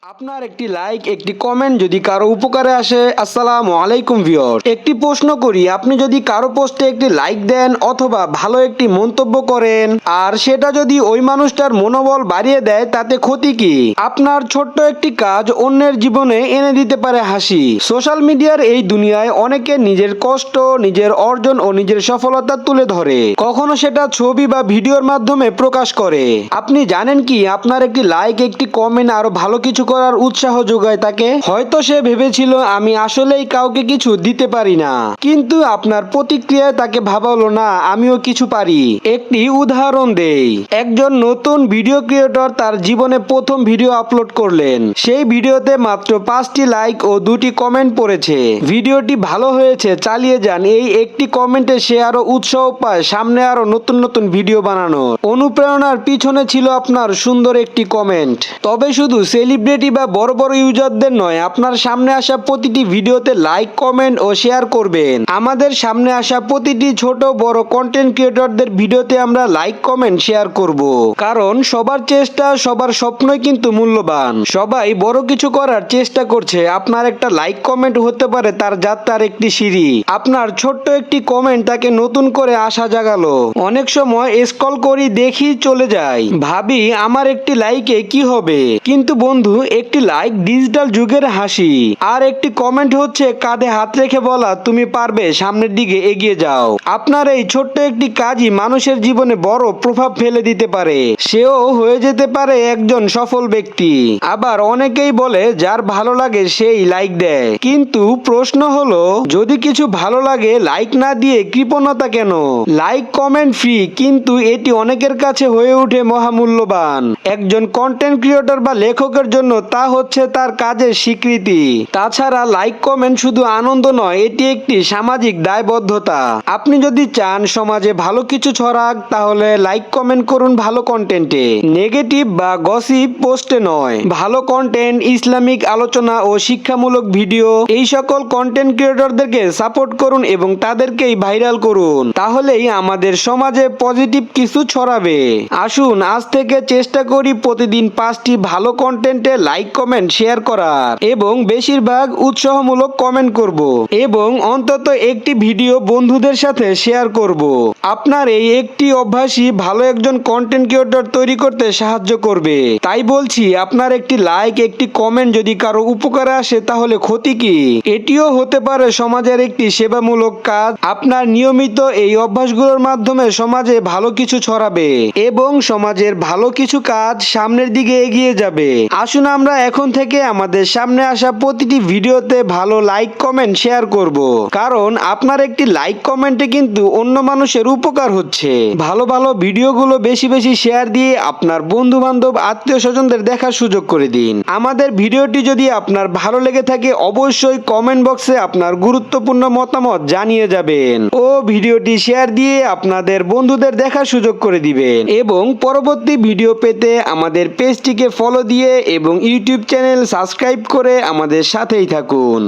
আপনার একটি লাইক একটি কমেন্ট যদি কারো উপকারে আসে। আসসালামু আলাইকুম ভিউয়ার, একটি প্রশ্ন করি, আপনি যদি কারো পোস্টে একটি লাইক দেন অথবা ভালো একটি মন্তব্য করেন আর সেটা যদি ওই মানুষটার মনোবল বাড়িয়ে দেয় তাতে ক্ষতি কি? আপনার ছোট্ট একটি কাজ অন্যের জীবনে এনে দিতে পারে হাসি। সোশ্যাল মিডিয়ার এই দুনিয়ায় অনেকে নিজের কষ্ট, নিজের অর্জন ও নিজের সফলতা তুলে ধরে, কখনো সেটা ছবি বা ভিডিওর মাধ্যমে প্রকাশ করে। আপনি জানেন কি আপনার একটি লাইক একটি কমেন্ট আরো ভালো কিছু করার উৎসাহ যোগায় তাকে। হয়তো সে ভেবেছিল আমি আসলেই কাউকে কিছু দিতে পারি না, কিন্তু আপনার প্রতিক্রিয়ায় তাকে ভাবালো না আমিও কিছু পারি। একটি উদাহরণ দেই, একজন নতুন ভিডিও ক্রিয়েটর তার জীবনে প্রথম ভিডিও আপলোড করলেন। সেই ভিডিওতে মাত্র 5টি লাইক ও 2টি কমেন্ট পড়েছে। ভিডিওটি ভালো হয়েছে, চালিয়ে যান, এই একটি কমেন্টে সে আরো উৎসাহ পায় সামনে আরো নতুন নতুন ভিডিও বানানোর। অনুপ্রেরণার পিছনে ছিল আপনার সুন্দর একটি কমেন্ট। তবে শুধু সেলিব্রিটি বা বড় বড় ইউজারদের নয়, আপনার সামনে আসা প্রতিটি ভিডিওতে লাইক, কমেন্ট ও শেয়ার করবেন। আমাদের সামনে আসা প্রতিটি ছোট বড় কন্টেন্ট ক্রিয়েটরদের ভিডিওতে আমরা লাইক, কমেন্ট, শেয়ার করব, কারণ সবার চেষ্টা, সবার স্বপ্নই কিন্তু মূল্যবান। সবাই বড় কিছু করার চেষ্টা করছে, আপনার একটা লাইক কমেন্ট হতে পারে তার যাত্রার একটি সিঁড়ি। আপনার ছোট্ট একটি কমেন্ট তাকে নতুন করে আশা জাগালো। অনেক সময় স্ক্রল করি, দেখি, চলে যাই, ভাবি আমার একটি লাইকে কি হবে, কিন্তু বন্ধু একটি লাইক ডিজিটাল যুগের হাসি, আর একটি কমেন্ট হচ্ছে কাঁধে হাত রেখে বলা তুমি পারবে, সামনের দিকে এগিয়ে যাও। আপনার এই ছোট্ট একটি কাজই মানুষের জীবনে বড় প্রভাব ফেলে দিতে পারে, সেও হয়ে যেতে পারে একজন সফল ব্যক্তি। আবার অনেকেই বলে যার ভালো লাগে সেই লাইক দেয়, কিন্তু প্রশ্ন হলো যদি কিছু ভালো লাগে লাইক না দিয়ে কৃপণতা কেন? লাইক কমেন্ট ফ্রি, কিন্তু এটি অনেকের কাছে হয়ে ওঠে মহামূল্যবান। একজন কন্টেন্ট ক্রিয়েটর বা লেখকের জন্য তা হচ্ছে তার কাজের স্বীকৃতি। তাছাড়া লাইক কমেন্ট শুধু আনন্দ নয়, এটি একটি সামাজিক দায়বদ্ধতা। আপনি যদি চান সমাজে ভালো কিছু ছড়াক, তাহলে লাইক কমেন্ট করুন ভালো কন্টেন্টে, নেগেটিভ বা গসিপ পোস্টে নয়। ভালো কন্টেন্ট, ইসলামিক আলোচনা ও শিক্ষামূলক ভিডিও, এই সকল কন্টেন্ট ক্রিয়েটরদেরকে সাপোর্ট করুন এবং তাদেরকেই ভাইরাল করুন, তাহলেই আমাদের সমাজে পজিটিভ কিছু ছড়াবে। আসুন আজ থেকে চেষ্টা করি প্রতিদিন 5টি ভালো কন্টেন্টে লাইক, কমেন্ট, শেয়ার করার এবং বেশিরভাগ উৎসাহমূলক কমেন্ট করব এবং অন্তত একটি ভিডিও বন্ধুদের সাথে শেয়ার করব। আপনার এই একটি অভ্যাসই ভালো একজন কন্টেন্ট ক্রিয়েটর তৈরি করতে সাহায্য করবে। তাই বলছি, আপনার একটি লাইক একটি কমেন্ট যদি কারো উপকারে আসে তাহলে ক্ষতি কি? এটিও হতে পারে সমাজের একটি সেবামূলক কাজ। আপনার নিয়মিত এই অভ্যাসগুলোর মাধ্যমে সমাজে ভালো কিছু ছড়াবে এবং সমাজের ভালো কিছু কাজ সামনের দিকে এগিয়ে যাবে। আসুন আমরা এখন থেকে আমাদের সামনে আসা প্রতিটি ভিডিওতে ভালো লাইক, কমেন্ট, শেয়ার করব, কারণ আপনার একটি লাইক কমেন্টে কিন্তু অন্য মানুষের উপকার হচ্ছে। ভালো ভালো ভিডিওগুলো বেশি বেশি শেয়ার দিয়ে আপনার বন্ধু বান্ধব, আত্মীয় স্বজনদের দেখার সুযোগ করে দিন। আমাদের ভিডিওটি যদি আপনার ভালো লেগে থাকে অবশ্যই কমেন্ট বক্সে আপনার গুরুত্বপূর্ণ মতামত জানিয়ে যাবেন ও ভিডিওটি শেয়ার দিয়ে আপনাদের বন্ধুদের দেখার সুযোগ করে দিবেন এবং পরবর্তী ভিডিও পেতে আমাদের পেজটিকে ফলো দিয়ে এবং ইউটিউব চ্যানেল সাবস্ক্রাইব করে আমাদের সাথেই থাকুন।